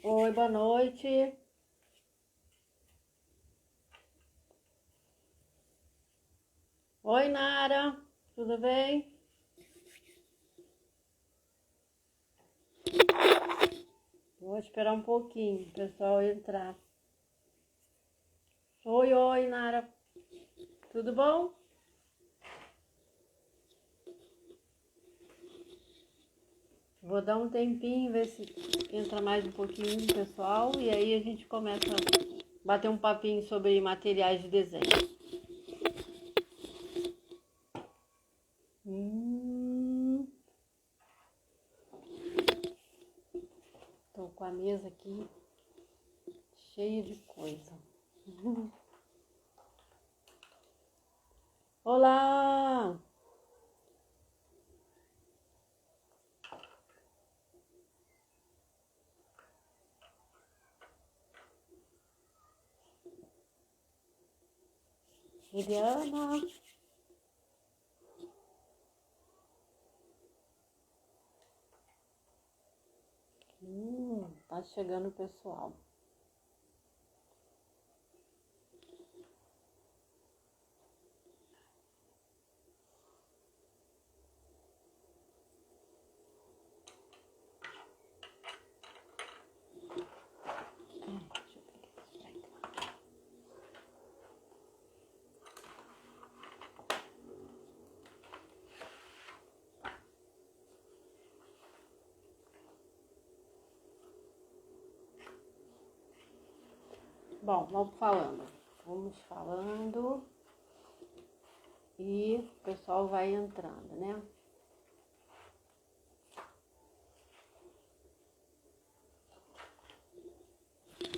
Oi, boa noite. Oi, Nara, tudo bem? Vou esperar um pouquinho o pessoal entrar. Oi, Nara, tudo bom? Vou dar um tempinho, ver se entra mais um pouquinho o pessoal e aí a gente começa a bater um papinho sobre materiais de desenho. Tô com a mesa aqui cheia de coisa. Olá! Eliana! Tá chegando o pessoal. Bom, vamos falando e o pessoal vai entrando, né?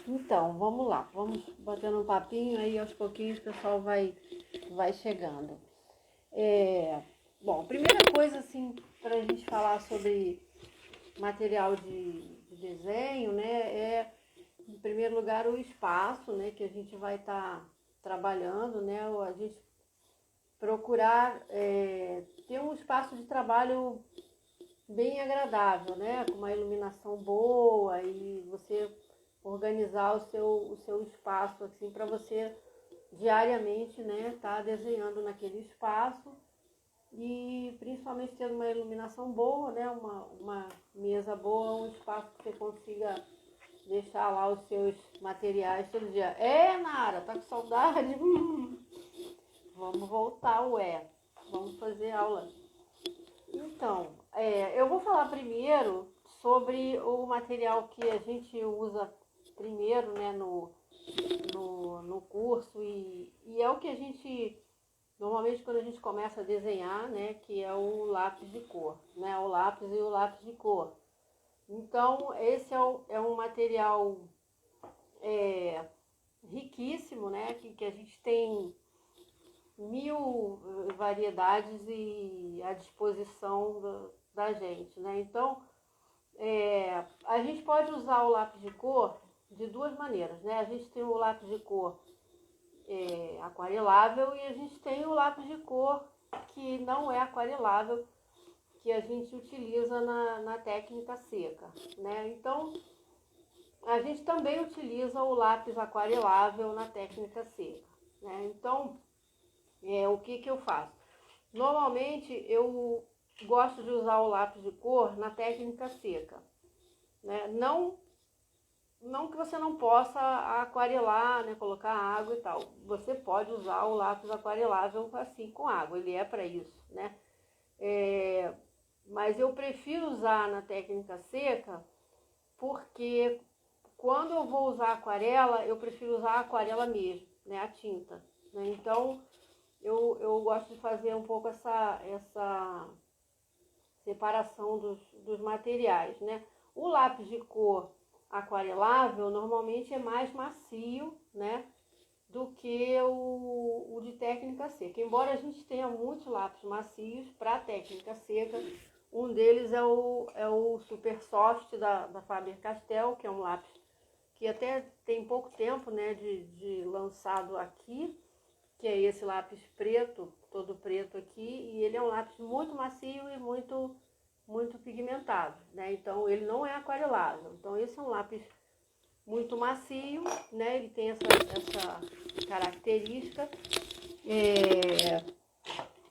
Então, vamos lá, vamos batendo um papinho aí, aos pouquinhos o pessoal vai chegando. Bom, primeira coisa assim, para a gente falar sobre material de desenho, né, em primeiro lugar o espaço, né, que a gente vai estar trabalhando, né, a gente procurar ter um espaço de trabalho bem agradável, né, com uma iluminação boa e você organizar o seu espaço assim para você diariamente, né, tá desenhando naquele espaço e principalmente tendo uma iluminação boa, né, uma mesa boa, um espaço que você consiga deixar lá os seus materiais todo dia. Nara, tá com saudade? Vamos voltar, vamos fazer aula. Então, eu vou falar primeiro sobre o material que a gente usa primeiro, né, no curso e é o que a gente, normalmente quando a gente começa a desenhar, né, que é o lápis de cor, né, o lápis e o lápis de cor. Então, esse é um material riquíssimo, né, que a gente tem 1000 variedades e à disposição da gente, né? Então, a gente pode usar o lápis de cor de duas maneiras, né? A gente tem o lápis de cor aquarelável e a gente tem o lápis de cor que não é aquarelável, que a gente utiliza na técnica seca, né? Então, a gente também utiliza o lápis aquarelável na técnica seca, né? Então, o que eu faço? Normalmente, eu gosto de usar o lápis de cor na técnica seca, né? Não que você não possa aquarelar, né, colocar água e tal. Você pode usar o lápis aquarelável assim com água, ele é para isso, né? Mas eu prefiro usar na técnica seca porque quando eu vou usar aquarela, eu prefiro usar a aquarela mesmo, né, a tinta, né? Então, eu gosto de fazer um pouco essa separação dos materiais, né? O lápis de cor aquarelável normalmente é mais macio, né, do que o de técnica seca. Embora a gente tenha muitos lápis macios para técnica seca, um deles é o Super Soft da Faber-Castell, que é um lápis que até tem pouco tempo, né, de lançado aqui, que é esse lápis preto, todo preto aqui, e ele é um lápis muito macio e muito pigmentado, né? Então ele não é aquarelável. Então esse é um lápis muito macio, né? Ele tem essa característica.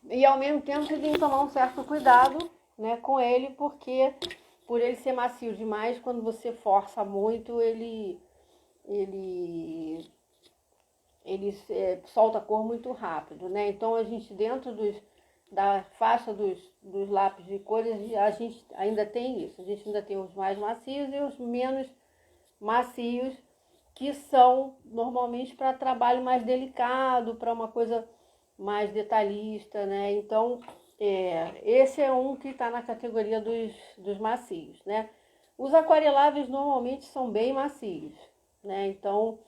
E ao mesmo tempo você tem que tomar um certo cuidado, né, com ele, porque por ele ser macio demais, quando você força muito, ele solta a cor muito rápido, né? Então a gente dentro da faixa dos lápis de cores, a gente ainda tem isso. A gente ainda tem os mais macios e os menos macios, que são normalmente para trabalho mais delicado, para uma coisa mais detalhista, né? Então, esse é um que está na categoria dos macios, né? Os aquareláveis normalmente são bem macios, né? Então,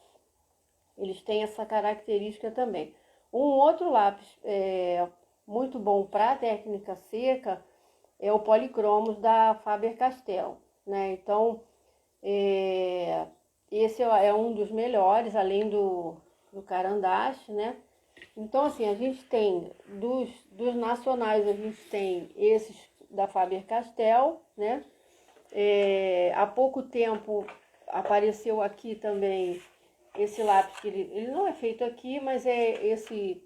eles têm essa característica também. Um outro lápis muito bom para técnica seca é o Policromos da Faber-Castell, né? Então, esse é um dos melhores, além do Carandache, né? Então, assim, a gente tem, dos nacionais, a gente tem esses da Faber-Castell, né? Há pouco tempo apareceu aqui também esse lápis, que ele não é feito aqui, mas é esse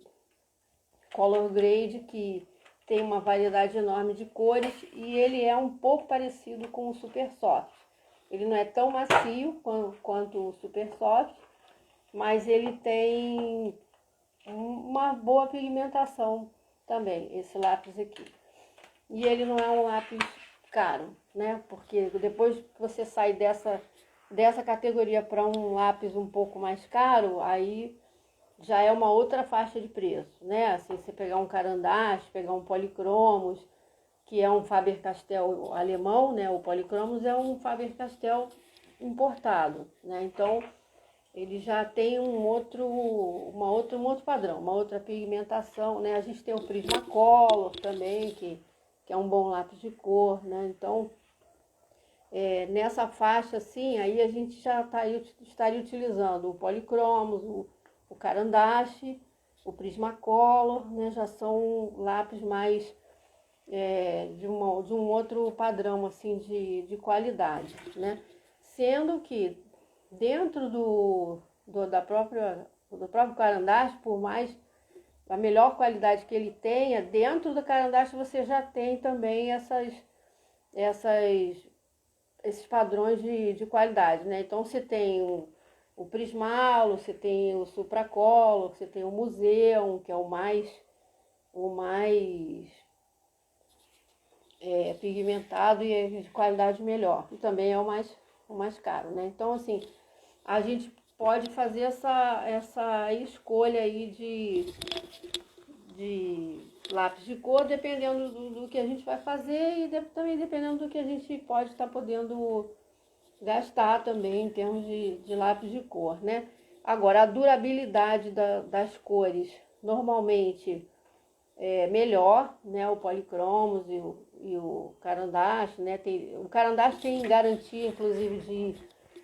Color Grade, que tem uma variedade enorme de cores, e ele é um pouco parecido com o Super Soft. Ele não é tão macio quanto o Super Soft, mas ele tem uma boa pigmentação também, esse lápis aqui. E ele não é um lápis caro, né? Porque depois que você sai dessa categoria para um lápis um pouco mais caro, aí já é uma outra faixa de preço, né? Assim, você pegar um Carandache, pegar um Policromos, que é um Faber-Castell alemão, né? O Policromos é um Faber-Castell importado, né? Então, ele já tem um outro padrão, uma outra pigmentação, né? A gente tem o Prismacolor também, que é um bom lápis de cor, né? Então, nessa faixa, assim, aí a gente já estaria utilizando o Policromos, o Carandache, o Prismacolor, né? Já são lápis mais de um outro padrão, assim, de qualidade, né? Sendo que dentro do próprio Carandache, por mais a melhor qualidade que ele tenha, dentro do Carandache você já tem também esses padrões de qualidade, né? Então você tem o Prismalo, você tem o Supracolor, você tem o Museum, que é o mais pigmentado e de qualidade melhor. E também é o mais caro, né? Então, assim, a gente pode fazer essa escolha aí de lápis de cor, dependendo do que a gente vai fazer e também dependendo do que a gente pode estar podendo gastar também em termos de lápis de cor, né? Agora, a durabilidade das cores normalmente é melhor, né? O Policromos e o Carandache, né? O Carandache tem garantia, inclusive,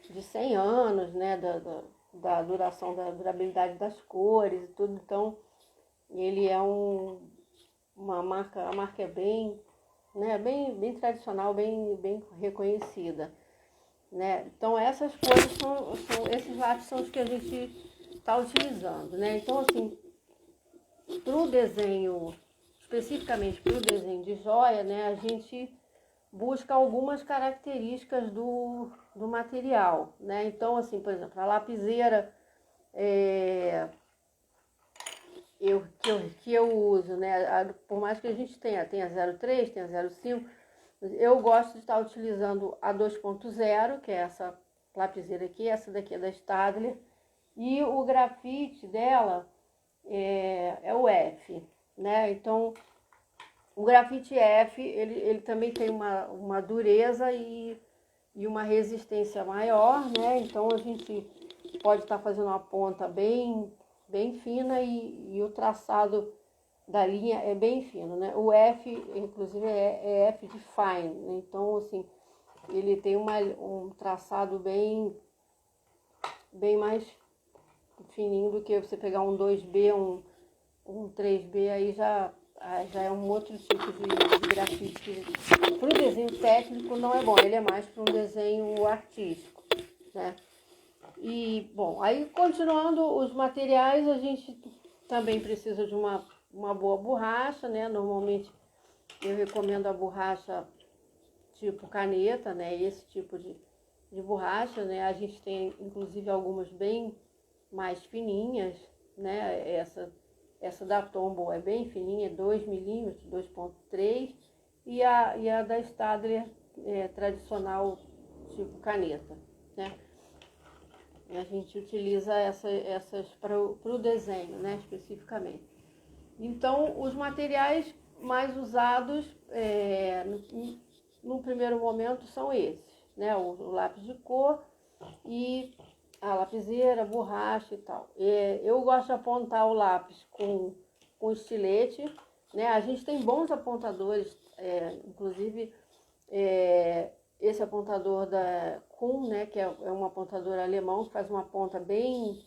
de 100 anos, né? Da duração, da durabilidade das cores e tudo. Então, ele é uma marca, a marca é bem, né? Bem tradicional, bem reconhecida, né? Então, essas cores esses lápis são os que a gente está utilizando, né? Então, assim, para o desenho, especificamente para o desenho de joia, né, a gente busca algumas características do material, né? Então, assim, por exemplo, a lapiseira que eu uso, né? Por mais que a gente tenha 0,3, tenha 0,5, eu gosto de estar utilizando a 2.0, que é essa lapiseira aqui, essa daqui é da Staedtler, e o grafite dela é o F, né? Então, o grafite F, ele também tem uma dureza e uma resistência maior, né? Então, a gente pode estar fazendo uma ponta bem fina e o traçado da linha é bem fino, né? O F, inclusive, é F de fine, né? Então, assim, ele tem um traçado bem mais fininho do que você pegar um 2B, um 3B aí já é um outro tipo de grafite que para o desenho técnico não é bom, ele é mais para um desenho artístico, né? E, bom, aí continuando os materiais, a gente também precisa de uma boa borracha, né? Normalmente eu recomendo a borracha tipo caneta, né? Esse tipo de borracha, né? A gente tem inclusive algumas bem mais fininhas, né? Essa da Tombow é bem fininha, 2 milímetros, 2,3, e a da Staedtler é tradicional tipo caneta, né? A gente utiliza essas para o desenho, né, especificamente. Então, os materiais mais usados no primeiro momento são esses, né, o lápis de cor e a lapiseira, a borracha e tal. Eu gosto de apontar o lápis com estilete, né, a gente tem bons apontadores, inclusive esse apontador da Kuhn, né, que é um apontador alemão, que faz uma ponta bem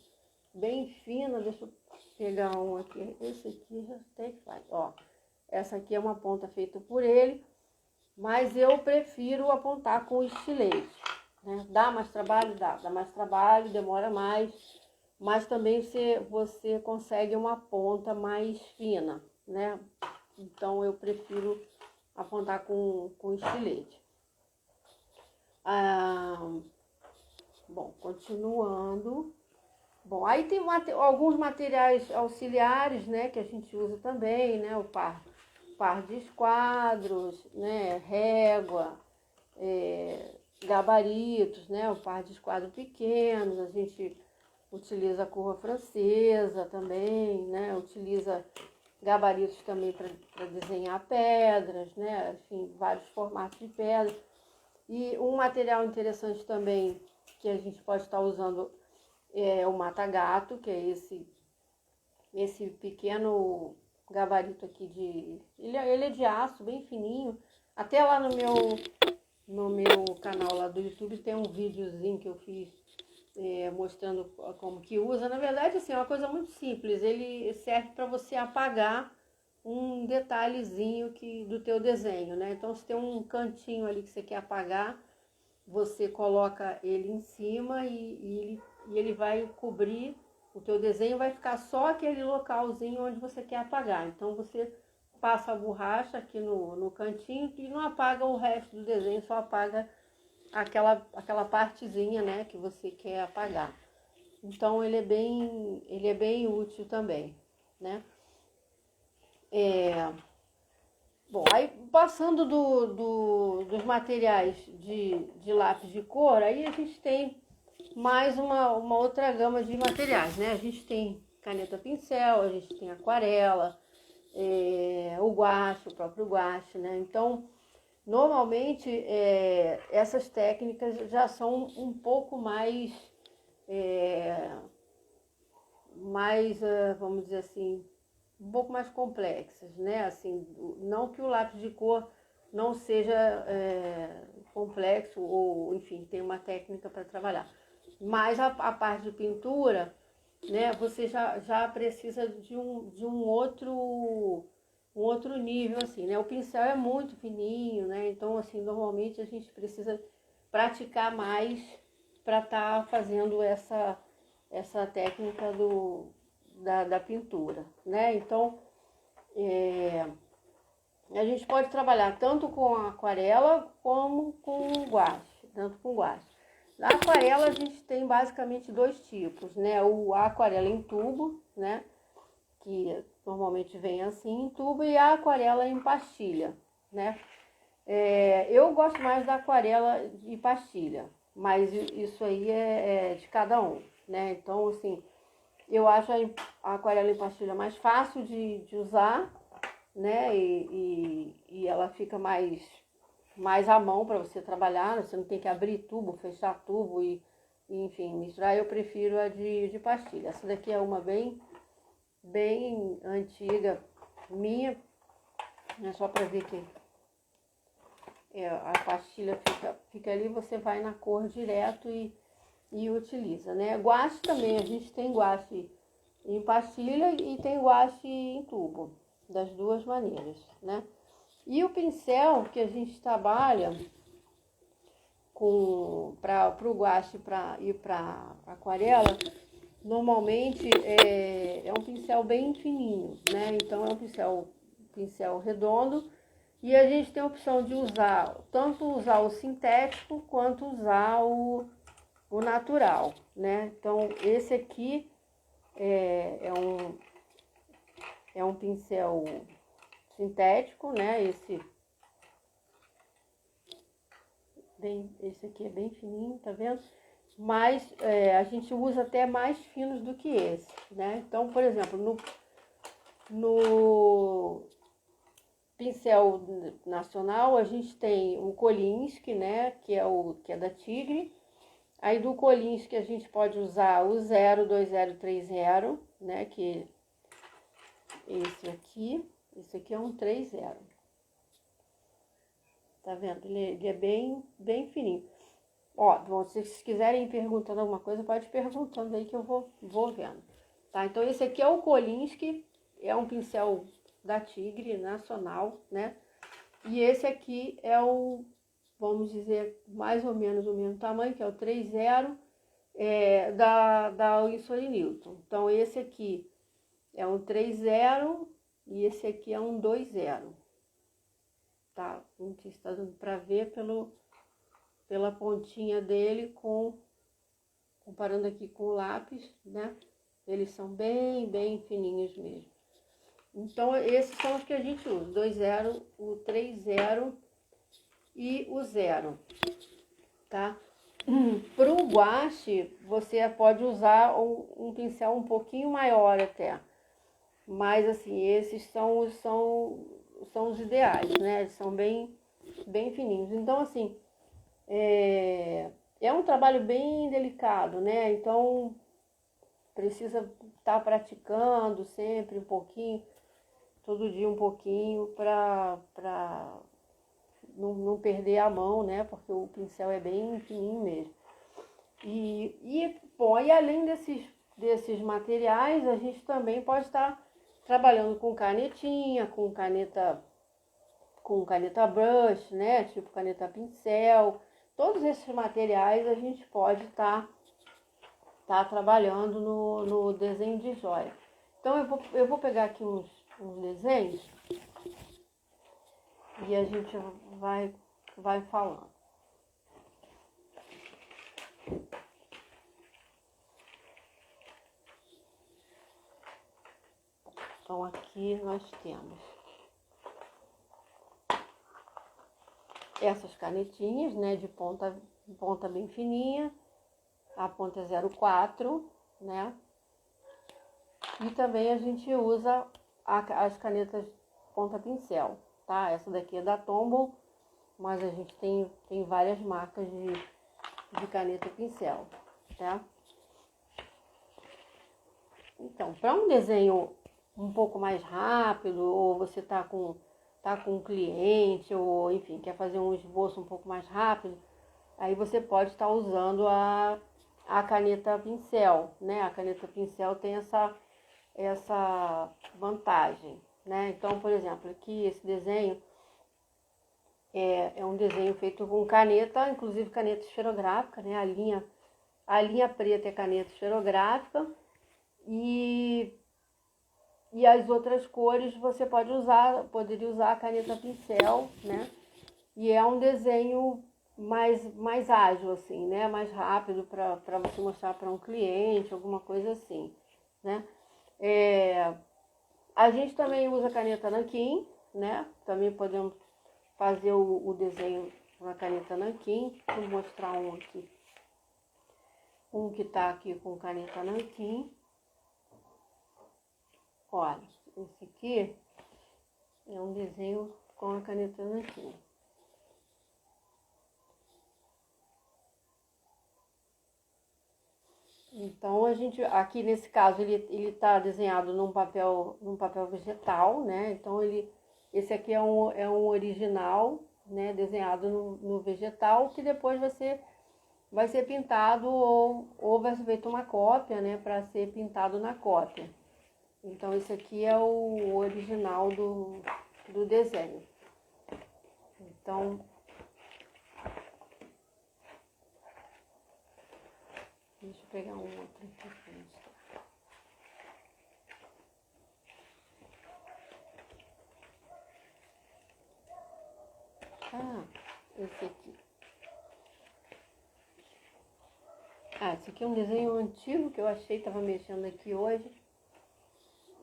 fina. Deixa eu pegar um aqui. Esse aqui já tem que faz. Ó, essa aqui é uma ponta feita por ele, mas eu prefiro apontar com estilete, né? Dá mais trabalho? Dá mais trabalho, demora mais, mas também você consegue uma ponta mais fina, né? Então eu prefiro apontar com estilete. Bom, continuando. Bom, aí tem alguns materiais auxiliares, né, que a gente usa também, né, o par de esquadros, né, régua, gabaritos, né, o par de esquadros pequenos, a gente utiliza a curva francesa também, né, utiliza gabaritos também para desenhar pedras, né, enfim, vários formatos de pedras. E um material interessante também que a gente pode estar usando é o mata-gato, que é esse pequeno gabarito aqui ele é de aço, bem fininho. Até lá no meu canal lá do YouTube tem um videozinho que eu fiz mostrando como que usa. Na verdade, assim, é uma coisa muito simples. Ele serve para você apagar um detalhezinho do teu desenho, né? Então, se tem um cantinho ali que você quer apagar, você coloca ele em cima e ele vai cobrir o teu desenho, vai ficar só aquele localzinho onde você quer apagar. Então, você passa a borracha aqui no cantinho e não apaga o resto do desenho, só apaga aquela partezinha, né, que você quer apagar. Então, ele é bem útil também, né? Bom, aí passando dos materiais de lápis de cor, aí a gente tem mais uma outra gama de materiais, né? A gente tem caneta pincel, a gente tem aquarela, o guache, o próprio guache, né? Então, normalmente, essas técnicas já são um pouco mais, vamos dizer assim, um pouco mais complexas, né? Assim, não que o lápis de cor não seja complexo ou, enfim, tem uma técnica para trabalhar. Mas a parte de pintura, né? Você já precisa de um outro nível, assim, né? O pincel é muito fininho, né? Então, assim, normalmente a gente precisa praticar mais para estar fazendo essa técnica da pintura, né? Então, a gente pode trabalhar tanto com a aquarela como com o guache, tanto com guache. Na aquarela a gente tem basicamente dois tipos, né? A aquarela em tubo, né? Que normalmente vem assim em tubo, e a aquarela em pastilha, né? Eu gosto mais da aquarela de pastilha, mas isso aí é de cada um, né? Então, assim, eu acho a aquarela em pastilha mais fácil de usar, né? E ela fica mais à mão para você trabalhar, você não tem que abrir tubo, fechar tubo e enfim, misturar. Eu prefiro a de pastilha. Essa daqui é uma bem antiga minha, é só para ver que a pastilha fica ali, você vai na cor direto e utiliza, né? Guache também, a gente tem guache em pastilha e tem guache em tubo, das duas maneiras, né? E o pincel que a gente trabalha para o guache e para aquarela, normalmente é um pincel bem fininho, né? Então é um pincel redondo, e a gente tem a opção de usar, tanto usar o sintético quanto usar o natural, né? Então esse aqui é um pincel sintético, né? Esse aqui é bem fininho, tá vendo? Mas a gente usa até mais finos do que esse, né? Então, por exemplo, no pincel nacional a gente tem o Kolinsky, né? Que é da Tigre. Aí do Kolinsky a gente pode usar o 02030, né? Que esse aqui é um 30. Tá vendo? Ele é bem, bem fininho. Ó, se vocês quiserem ir perguntando alguma coisa, pode ir perguntando aí que eu vou vendo. Tá? Então esse aqui é o Kolinsky, é um pincel da Tigre nacional, né? E esse aqui é o, vamos dizer, mais ou menos o mesmo tamanho, que é o 30, da Winsor & Newton. Então esse aqui é um 30 e esse aqui é um 20. Tá? Não sei se está dando para ver pela pontinha dele, comparando aqui com o lápis, né? Eles são bem, bem fininhos mesmo. Então, esses são os que a gente usa, 20, o 30 e o 0, tá? Para o guache, você pode usar um pincel um pouquinho maior até, mas assim, esses são os ideais, né? Eles são bem, bem fininhos. Então, assim, é um trabalho bem delicado, né? Então, precisa estar praticando sempre um pouquinho, todo dia um pouquinho, para não perder a mão, né? Porque o pincel é bem fininho mesmo. Bom, e além desses materiais, a gente também pode estar trabalhando com canetinha, com caneta brush, né? Tipo caneta pincel. Todos esses materiais a gente pode estar trabalhando no desenho de joia. Então eu vou pegar aqui uns desenhos e a gente vai falando. Então aqui nós temos essas canetinhas, né, de ponta bem fininha, a ponta é 0,4, né? E também a gente usa as canetas ponta pincel, tá? Essa daqui é da Tombow, mas a gente tem várias marcas de caneta pincel, tá? Então, para um desenho um pouco mais rápido, ou você tá com um cliente, ou enfim, quer fazer um esboço um pouco mais rápido, aí você pode estar usando a caneta pincel, né? A caneta pincel tem essa vantagem, né? Então, por exemplo, aqui esse desenho é um desenho feito com caneta, inclusive caneta esferográfica, né? A linha preta é caneta esferográfica e as outras cores você poderia usar a caneta pincel, né? E é um desenho mais ágil, assim, né? Mais rápido para você mostrar para um cliente, alguma coisa assim, né? A gente também usa caneta nanquim, né? Também podemos fazer o desenho com a caneta nanquim. Vou mostrar um aqui. Um que tá aqui com caneta nanquim. Olha, esse aqui é um desenho com a caneta nanquim. Então a gente, aqui nesse caso, ele tá desenhado num papel vegetal, né? Então esse aqui é um original, né? Desenhado no vegetal, que depois vai ser pintado ou vai ser feita uma cópia, né, para ser pintado na cópia. Então esse aqui é o original do desenho. Então, deixa eu pegar um outro aqui para mostrar. Ah, esse aqui. Ah, esse aqui é um desenho antigo que eu achei, estava mexendo aqui hoje.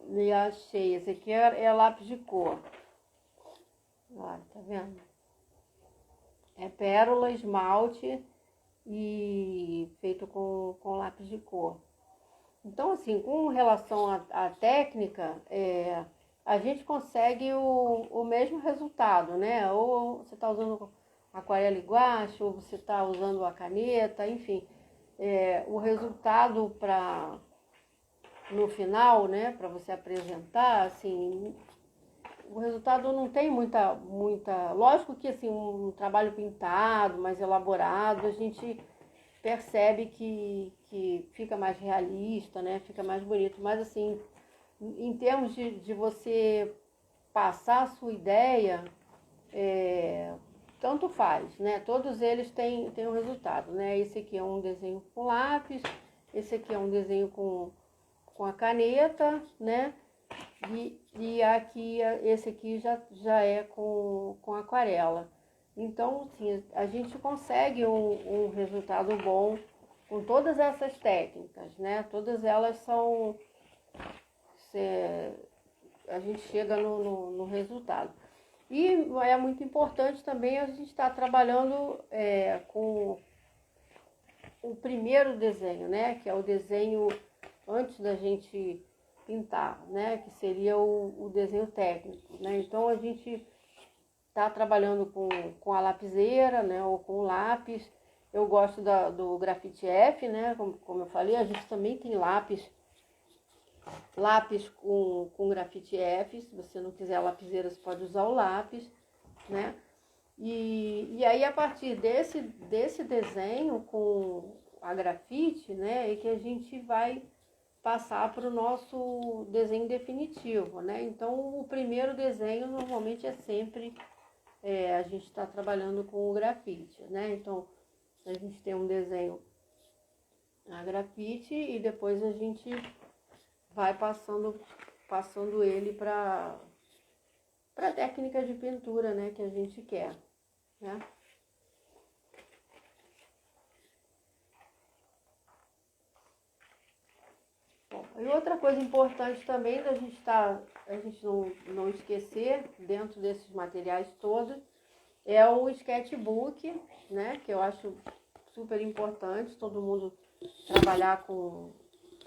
E achei, esse aqui é lápis de cor. Olha, tá vendo? É pérola, esmalte e feito com lápis de cor. Então, assim, com relação à técnica, a gente consegue o mesmo resultado, né? Ou você está usando aquarela e guache, ou você está usando a caneta, enfim. O resultado no final, né, para você apresentar, assim, o resultado não tem muita, lógico que assim, um trabalho pintado, mais elaborado, a gente percebe que fica mais realista, né, fica mais bonito, mas assim, em termos de você passar a sua ideia, tanto faz, né, todos eles têm um resultado, né, esse aqui é um desenho com lápis, esse aqui é um desenho com a caneta, né? E aqui, esse aqui já é com aquarela. Então, assim, a gente consegue um resultado bom com todas essas técnicas, né? Todas elas são... a gente chega no resultado. E é muito importante também a gente estar trabalhando com o primeiro desenho, né? Que é o desenho antes da gente pintar, né? Que seria o desenho técnico, né? Então a gente está trabalhando com a lapiseira, né? Ou com o lápis. Eu gosto do grafite F, né? Como eu falei, a gente também tem lápis com grafite F. Se você não quiser a lapiseira, você pode usar o lápis, né? E aí, a partir desse desenho com a grafite, né, é que a gente vai passar para o nosso desenho definitivo, né? Então, o primeiro desenho normalmente é sempre, a gente está trabalhando com o grafite, né? Então, a gente tem um desenho a grafite e depois a gente vai passando ele para a técnica de pintura, né, que a gente quer, né? Bom, e outra coisa importante também da a gente não esquecer dentro desses materiais todos é o sketchbook, né? Que eu acho super importante todo mundo trabalhar com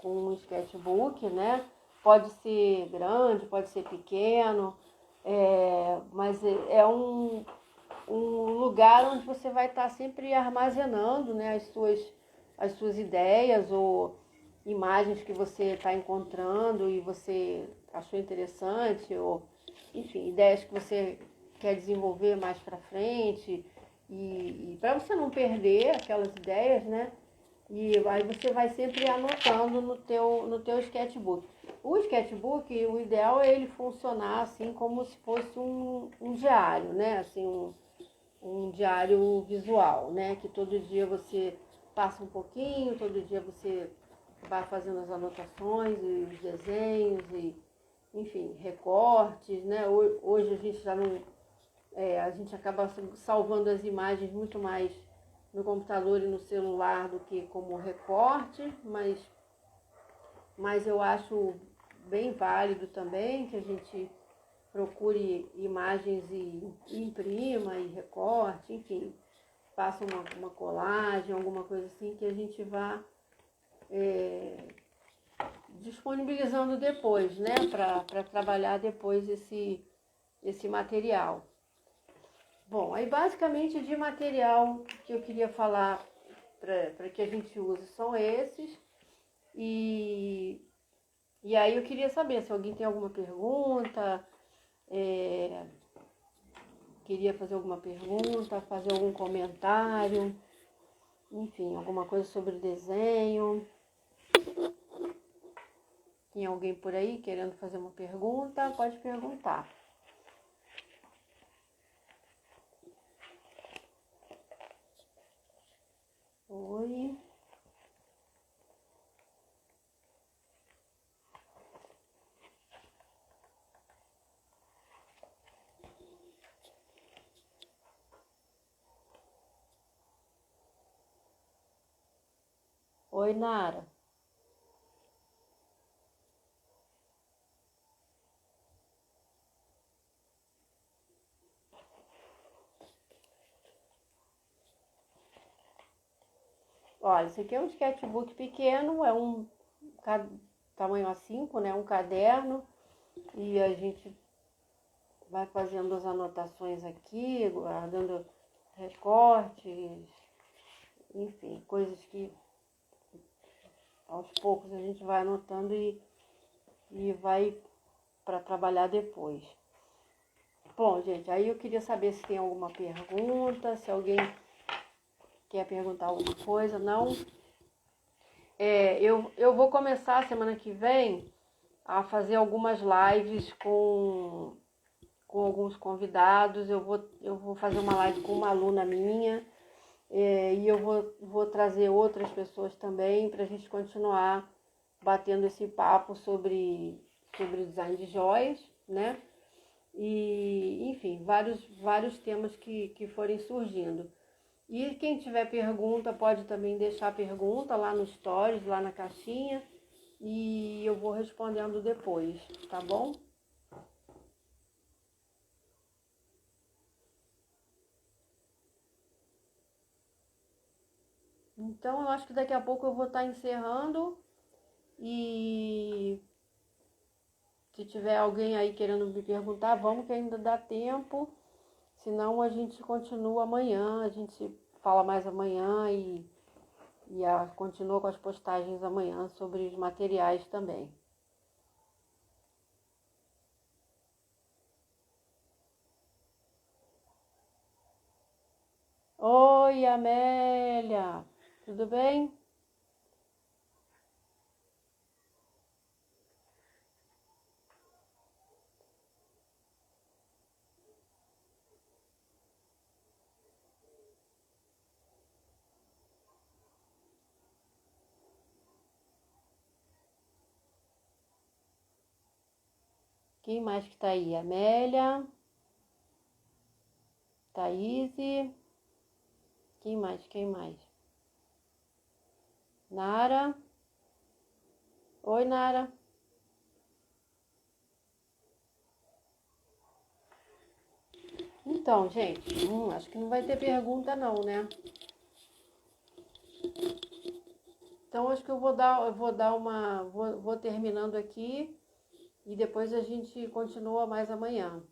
um sketchbook, né? Pode ser grande, pode ser pequeno, mas é um lugar onde você vai estar sempre armazenando, né, as suas ideias ou imagens que você está encontrando e você achou interessante, ou enfim, ideias que você quer desenvolver mais para frente, e para você não perder aquelas ideias, né? E aí você vai sempre anotando no teu sketchbook. O sketchbook, o ideal é ele funcionar assim como se fosse um diário, né? Assim, um diário visual, né? Que todo dia você passa um pouquinho, todo dia você vai fazendo as anotações e os desenhos e, enfim, recortes, né? Hoje a gente já não... a gente acaba salvando as imagens muito mais no computador e no celular do que como recorte, mas eu acho bem válido também que a gente procure imagens e imprima e recorte, enfim, faça uma colagem, alguma coisa assim que a gente vá disponibilizando depois, né, para trabalhar depois esse material. Bom, aí basicamente de material que eu queria falar para que a gente use são esses. E aí eu queria saber se alguém tem alguma pergunta, queria fazer alguma pergunta, fazer algum comentário. enfim, alguma coisa sobre desenho. Tem alguém por aí querendo fazer uma pergunta? Pode perguntar. Oi. Oi, Nara. Olha, esse aqui é um sketchbook pequeno, é um tamanho A5, né? Um caderno. E a gente vai fazendo as anotações aqui, guardando recortes, enfim, coisas que aos poucos a gente vai anotando e vai para trabalhar depois. Bom, gente, aí eu queria saber se tem alguma pergunta, se alguém quer perguntar alguma coisa, não. Eu vou começar semana que vem a fazer algumas lives com alguns convidados. Eu vou fazer uma live com uma aluna minha e eu vou trazer outras pessoas também para a gente continuar batendo esse papo sobre design de joias, né? E, enfim, vários temas que forem surgindo. E quem tiver pergunta pode também deixar pergunta lá no stories, lá na caixinha, e eu vou respondendo depois, tá bom? Então eu acho que daqui a pouco eu vou estar encerrando e se tiver alguém aí querendo me perguntar, vamos que ainda dá tempo. Senão a gente continua amanhã, a gente fala mais amanhã e continua com as postagens amanhã sobre os materiais também. Oi, Amélia, tudo bem? Quem mais que tá aí? Amélia, Thaís, quem mais? Quem mais? Nara. Oi, Nara. Então, gente, acho que não vai ter pergunta não, né? Então acho que vou terminando aqui e depois a gente continua mais amanhã,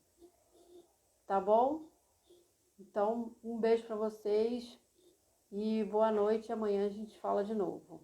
tá bom? Então, um beijo para vocês e boa noite. Amanhã a gente fala de novo.